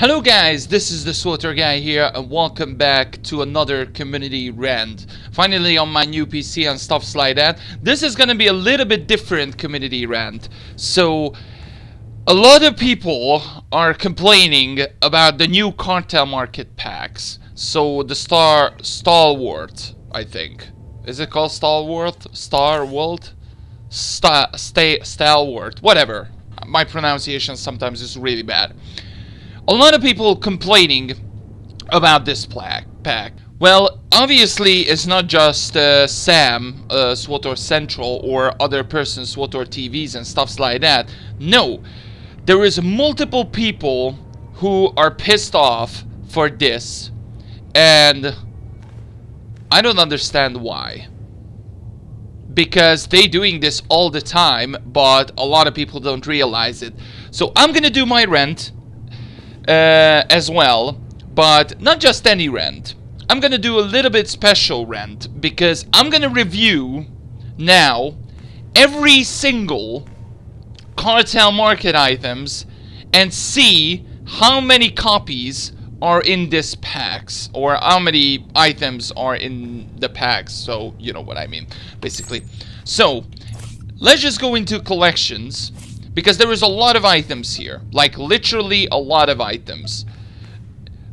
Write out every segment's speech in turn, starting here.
Hello guys, this is the SWTOR guy here and welcome back to another community rant. Finally on my new PC and stuff like that. This is gonna be a little bit different community rant. So, a lot of people are complaining about the new Cartel market packs. So, the Stalwart, I think. Is it called Stalwart? Stalwart? Stalwart, whatever. My pronunciation sometimes is really bad. A lot of people complaining about this pack. Well, obviously it's not just Sam, SWTOR Central, or other persons, SWTOR TVs and stuffs like that. No, there is multiple people who are pissed off for this, and I don't understand why. Because they doing this all the time, but a lot of people don't realize it. So I'm gonna do my rant as well, but not just any rant. I'm gonna do a little bit special rant because I'm gonna review now every single Cartel market items and see how many copies are in this packs, or how many items are in the packs, so you know what I mean basically. So let's just go into collections, because there is a lot of items here, like literally a lot of items.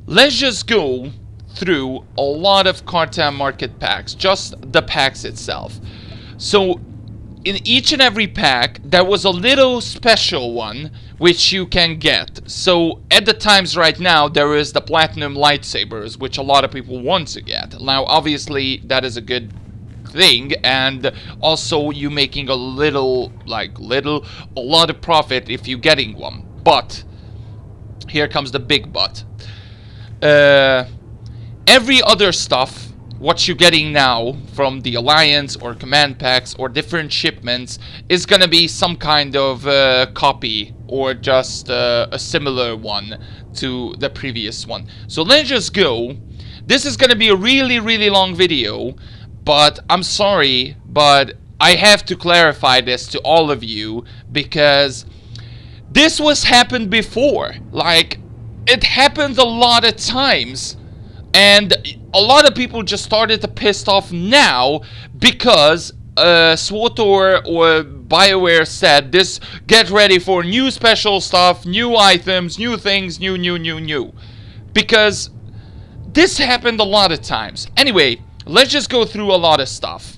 Let's just go through a lot of Cartel market packs, just the packs itself. So in each and every pack there was a little special one which you can get. So at the times right now there is the platinum lightsabers, which a lot of people want to get. Now obviously that is a good thing, and also you making a lot of profit if you getting one. But here comes the big but. Every other stuff what you're getting now from the Alliance or command packs or different shipments is gonna be some kind of copy, or just a similar one to the previous one. So let's just go. This is gonna be a really long video, but I'm sorry, but I have to clarify this to all of you, because this was happened before. Like, it happened a lot of times, and a lot of people just started to piss off now because SWTOR or BioWare said this, get ready for new special stuff, new items, new things, new. Because this happened a lot of times. Anyway, let's just go through a lot of stuff.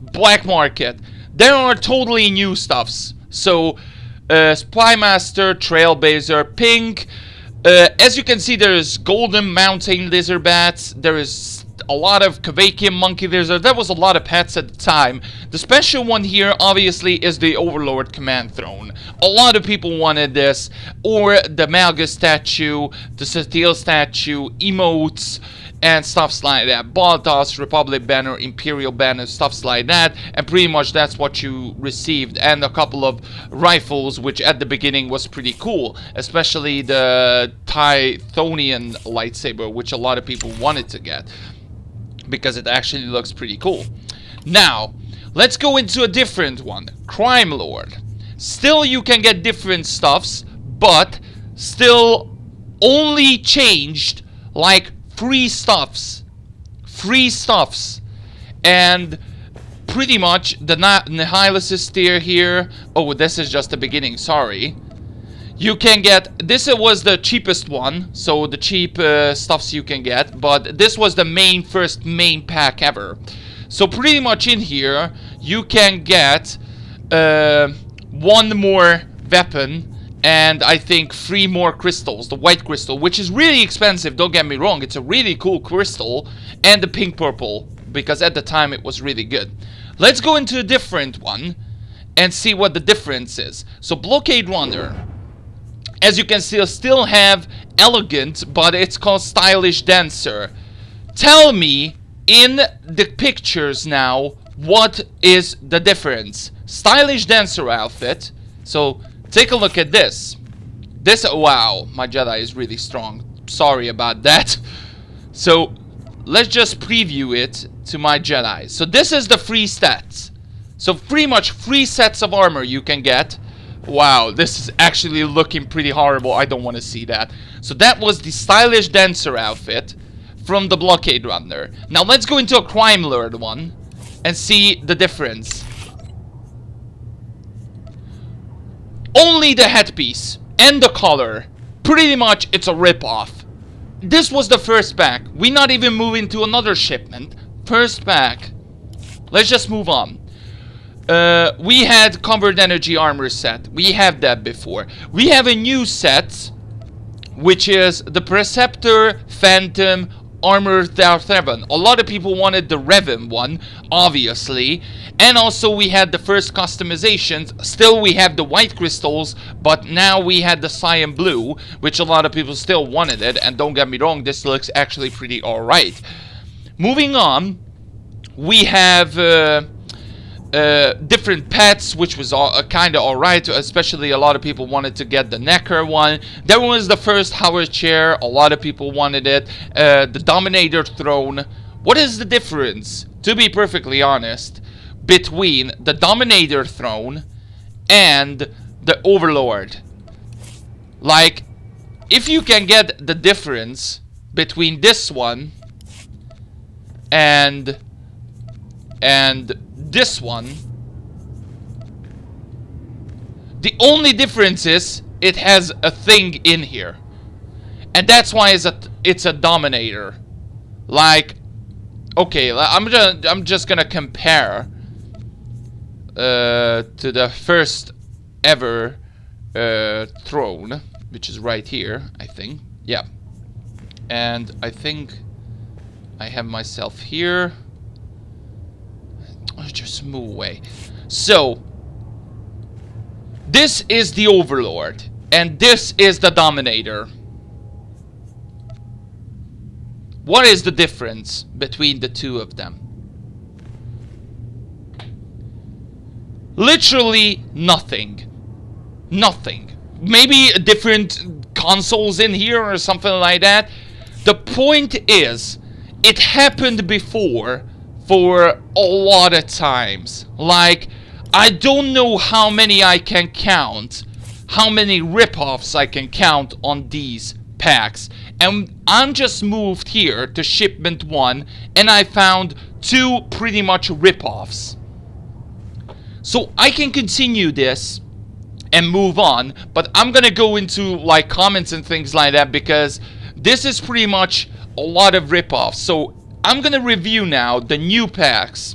Black market. There are totally new stuffs. So, Spymaster, Trailblazer, Pink. As you can see, there is golden mountain lizard bats. There is a lot of Kavakian monkey lizard. There was a lot of pets at the time. The special one here, obviously, is the Overlord command throne. A lot of people wanted this, or the Malgus statue, the Steel statue, emotes, and stuffs like that. Baltos, Republic banner, Imperial banner, stuffs like that. And pretty much that's what you received. And a couple of rifles, which at the beginning was pretty cool. Especially the Tythonian lightsaber, which a lot of people wanted to get, because it actually looks pretty cool. Now, let's go into a different one. Crime Lord. Still you can get different stuffs, but still only changed like free stuffs, and pretty much the Nihilus tier here. Oh, this is just the beginning, sorry. You can get, this was the cheapest one, so the cheap stuffs you can get, but this was the first main pack ever. So pretty much in here you can get one more weapon, and I think 3 more crystals. The white crystal, which is really expensive, don't get me wrong, it's a really cool crystal, and the pink purple, because at the time it was really good. Let's go into a different one and see what the difference is. So Blockade Runner, as you can see, still have elegant, but it's called Stylish Dancer. Tell me in the pictures now, what is the difference? Stylish Dancer outfit. So take a look at this. Wow, my Jedi is really strong. Sorry about that. So let's just preview it to my Jedi. So this is the free stats. So pretty much 3 sets of armor you can get Wow, this is actually looking pretty horrible. I don't want to see that. So that was the stylish dancer outfit from the blockade runner. Now let's go into a crime lord one and see the difference. Only the headpiece and the color. Pretty much it's a rip-off. This was the first pack. We not even moving to another shipment. First pack. Let's just move on. We had covered energy armor set. We have that before. We have a new set, which is the Preceptor Phantom Armor Havent. A lot of people wanted the Revan one, obviously. And also we had the first customizations. Still we have the white crystals, but now we had the cyan blue, which a lot of people still wanted it. And don't get me wrong, this looks actually pretty alright. Moving on, we have different pets, which was kind of alright, especially a lot of people wanted to get the Necker one. There was the first Howard chair, a lot of people wanted it. The Dominator throne. What is the difference, to be perfectly honest, between the Dominator throne and the Overlord? Like, if you can get the difference between this one and this one, the only difference is it has a thing in here, and that's why it's a Dominator. Like, okay, I'm just gonna compare to the first ever throne, which is right here, I think. Yeah, and I think I have myself here. Just move away. So this is the Overlord and this is the Dominator. What is the difference between the two of them? Literally nothing. Nothing. Maybe different consoles in here or something like that. The point is, it happened before for a lot of times. Like, I don't know how many I can count, how many rip-offs I can count on these packs. And I'm just moved here to shipment 1 and I found 2 pretty much rip-offs. So I can continue this and move on, but I'm gonna go into like comments and things like that because this is pretty much a lot of rip-offs. So I'm gonna review now the new packs.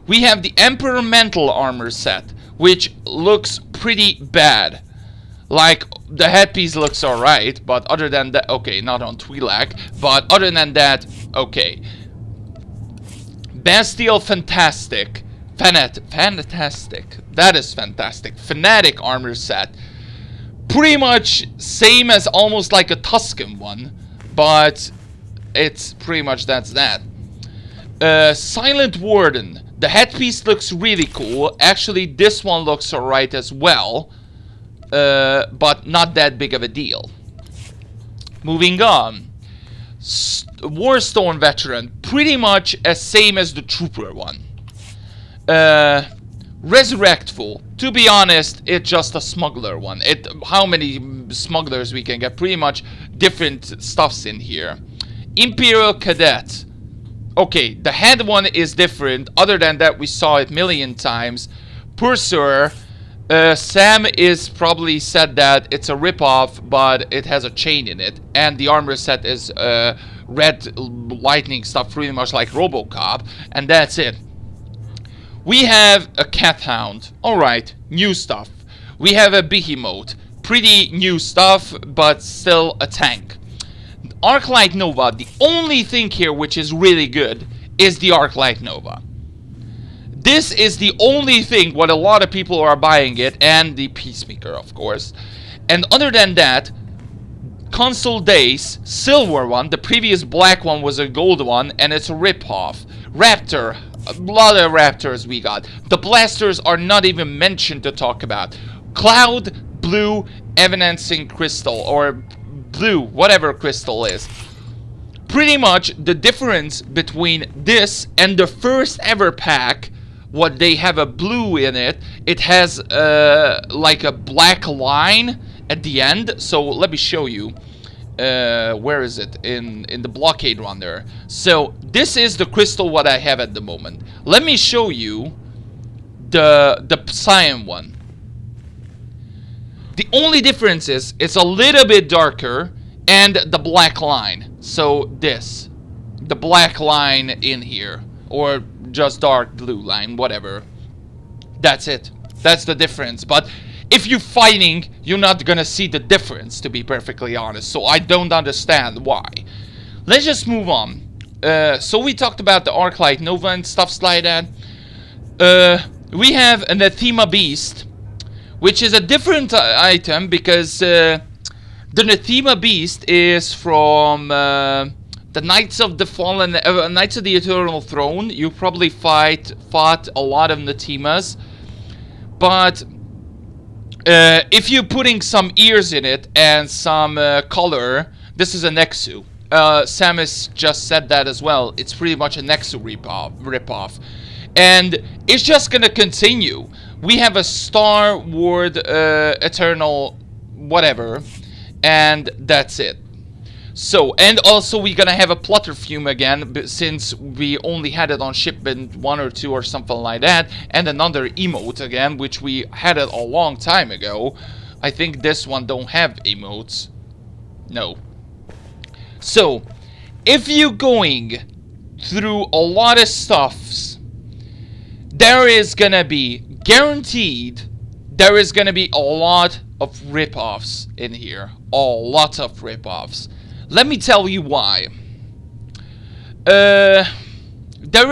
We have the Emperor Mental Armor set, which looks pretty bad. Like, the headpiece looks alright, but other than that, okay, not on Twi'lek, but other than that, okay. Bestial Fantastic. Fantastic. That is fantastic. Fanatic Armor set. Pretty much same as almost like a Tusken one, but it's pretty much that's that. Silent Warden. The headpiece looks really cool. Actually, this one looks alright as well. But not that big of a deal. Moving on. Warstone Veteran. Pretty much as same as the Trooper one. Resurrectful. To be honest, it's just a smuggler one. How many smugglers we can get? Pretty much different stuffs in here. Imperial Cadet. Okay, the head one is different. Other than that, we saw it a million times. Pursuer. Sam is probably said that it's a rip-off, but it has a chain in it. And the armor set is red lightning stuff, pretty much like RoboCop. And that's it. We have a Cat Hound. Alright, new stuff. We have a Behemoth. Pretty new stuff, but still a tank. Arclight Nova. The only thing here which is really good is the Arclight Nova. This is the only thing what a lot of people are buying it, and the Peacemaker, of course. And other than that, Console Days, silver one. The previous black one was a gold one, and it's a rip-off. Raptor. A lot of Raptors we got. The blasters are not even mentioned to talk about. Cloud, blue, evanescing crystal, or blue, whatever crystal is. Pretty much the difference between this and the first ever pack what they have a blue in it, it has like a black line at the end. So let me show you. Where is it? In the blockade runner. So this is the crystal what I have at the moment. Let me show you the cyan one. The only difference is it's a little bit darker and the black line. So this, the black line in here, or just dark blue line, whatever. That's it. That's the difference. But if you're fighting, you're not gonna see the difference, to be perfectly honest. So I don't understand why. Let's just move on. So we talked about the Arclight Nova and stuff like that. We have an Athema Beast, which is a different item because the Athema Beast is from the Knights of the Fallen, Knights of the Eternal Throne. You probably fought a lot of Nathemas, but if you're putting some ears in it and some color, this is a Nexu. Samus just said that as well. It's pretty much a Nexu ripoff. And it's just gonna continue. We have a Star Ward Eternal whatever, and that's it. So, and also we're gonna have a Plutterfume again, since we only had it on shipment 1 or 2 or something like that, and another emote again, which we had it a long time ago. I think this one don't have emotes. No. So, if you're going through a lot of stuffs, there is gonna be, guaranteed, there is gonna be a lot of ripoffs in here. A lot of ripoffs. Let me tell you why. There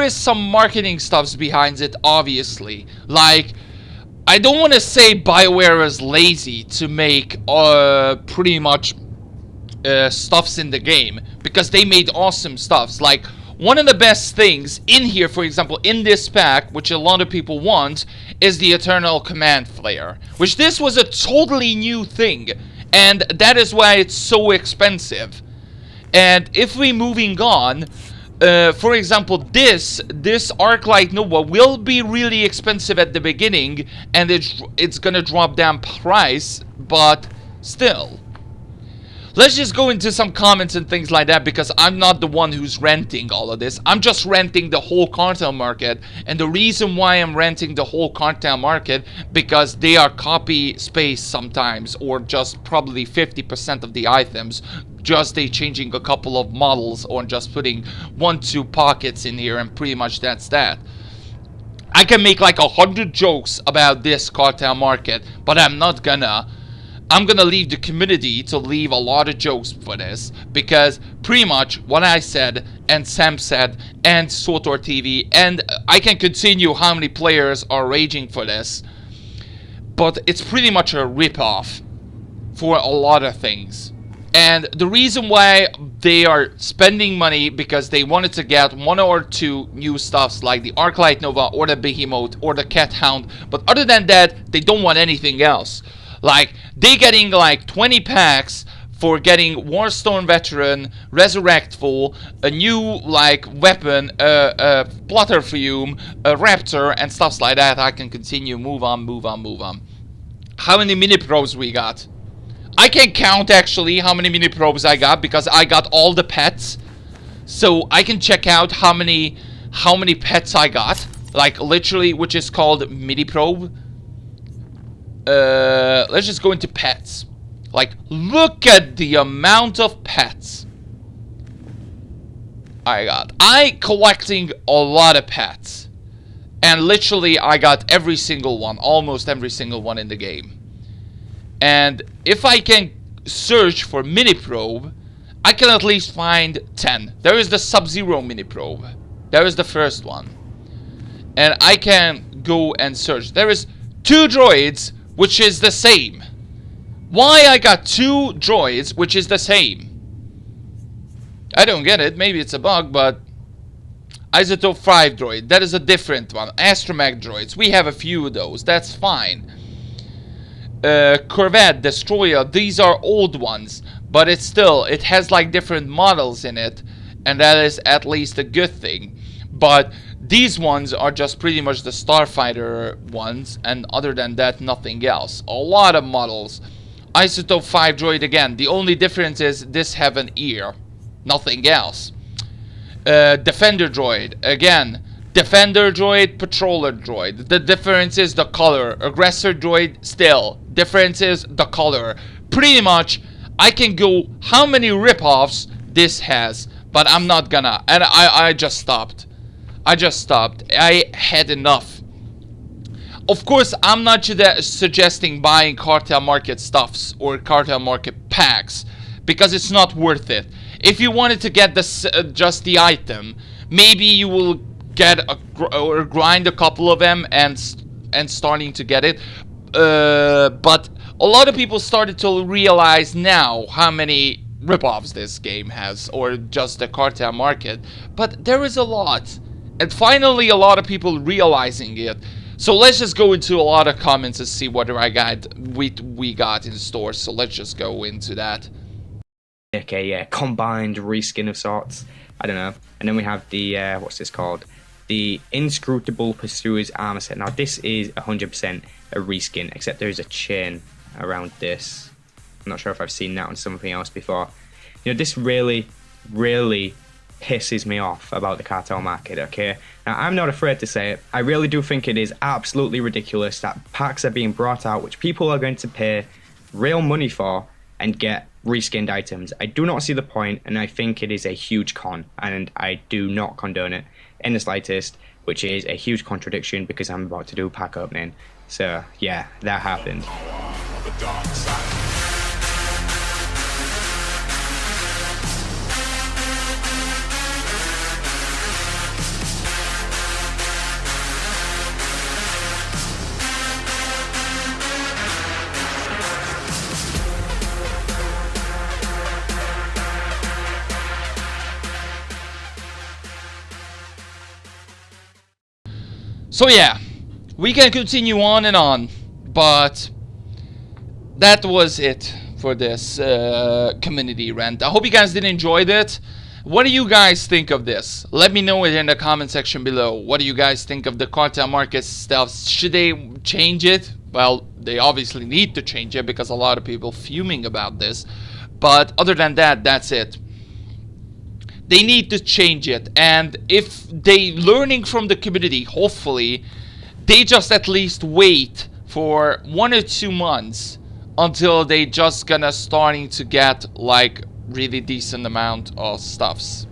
is some marketing stuffs behind it, obviously. Like, I don't want to say BioWare is lazy to make pretty much stuffs in the game, because they made awesome stuffs. Like, one of the best things in here, for example, in this pack, which a lot of people want, is the Eternal Command Flare, which this was a totally new thing, and that is why it's so expensive. And if we're moving on, for example, this Arclight Nova will be really expensive at the beginning, and it's gonna drop down price, but still. Let's just go into some comments and things like that, because I'm not the one who's renting all of this. I'm just renting the whole Cartel market, and the reason why I'm renting the whole Cartel market, because they are copy space sometimes, or just probably 50% of the items, just they changing a couple of models, or just putting 1-2 pockets in here, and pretty much that's that. I can make like 100 jokes about this Cartel market, but I'm not gonna. I'm gonna leave the community to leave a lot of jokes for this, because pretty much what I said, and Sam said, and SWTOR TV, and I can continue how many players are raging for this, but it's pretty much a ripoff for a lot of things. And the reason why they are spending money, because they wanted to get 1 or 2 new stuffs like the Arclight Nova or the Behemoth or the Cat Hound, but other than that, they don't want anything else. Like, they getting like 20 packs for getting Warstone Veteran, Resurrectful, a new like weapon, Plutterfume, a Raptor, and stuff like that. I can continue, move on. How many mini probes we got? I can count actually how many mini probes I got, because I got all the pets. So I can check out how many pets I got, like literally, which is called mini probe. Let's just go into pets. Like, look at the amount of pets I got. I collecting a lot of pets, and literally I got every single one, almost every single one in the game. And if I can search for mini probe, I can at least find 10. There is the Sub-Zero mini probe. There is the first one, and I can go and search. There is 2 droids, which is the same. Why I got 2 droids, which is the same? I don't get it. Maybe it's a bug, but Isotope 5 droid, that is a different one. Astromech droids, we have a few of those. That's fine. Corvette, Destroyer, these are old ones, but it's still, it has like different models in it, and that is at least a good thing. But These ones are just pretty much the Starfighter ones, and other than that, nothing else. A lot of models. Isotope 5 droid again. The only difference is this have an ear. Nothing else. Defender droid. Again. Defender droid, patroller droid. The difference is the color. Aggressor droid, still. Difference is the color. Pretty much, I can go how many ripoffs this has, but I'm not gonna. And I just stopped. I had enough. Of course, I'm not suggesting buying Cartel Market stuffs or Cartel Market packs, because it's not worth it. If you wanted to get this, just the item, maybe you will get or grind a couple of them and starting to get it. But a lot of people started to realize now how many ripoffs this game has, or just the Cartel Market. But there is a lot. And finally, a lot of people realizing it. So let's just go into a lot of comments and see what we got in store. So let's just go into that. Okay, yeah, combined reskin of sorts. I don't know. And then we have the what's this called? The Inscrutable Pursuer's armor set. Now this is 100% a reskin, except there is a chain around this. I'm not sure if I've seen that on something else before. You know, this really pisses me off about the Cartel Market, okay? Now, I'm not afraid to say it. I really do think it is absolutely ridiculous that packs are being brought out which people are going to pay real money for and get reskinned items. I do not see the point, and I think it is a huge con, and I do not condone it in the slightest, which is a huge contradiction because I'm about to do a pack opening. So, yeah, that happened. So yeah, we can continue on and on, but that was it for this community rant. I hope you guys did enjoy it. What do you guys think of this? Let me know it in the comment section below. What do you guys think of the Cartel Market stuff? Should they change it? Well, they obviously need to change it because a lot of people fuming about this. But other than that, that's it. They need to change it, and if they learning from the community, hopefully they just at least wait for 1 or 2 months until they just gonna starting to get like really decent amount of stuffs.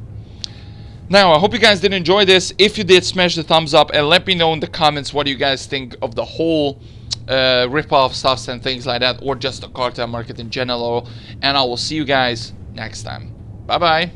Now, I hope you guys did enjoy this. If you did, smash the thumbs up and let me know in the comments what you guys think of the whole rip-off stuffs and things like that, or just the Cartel Market in general, and I will see you guys next time. Bye bye.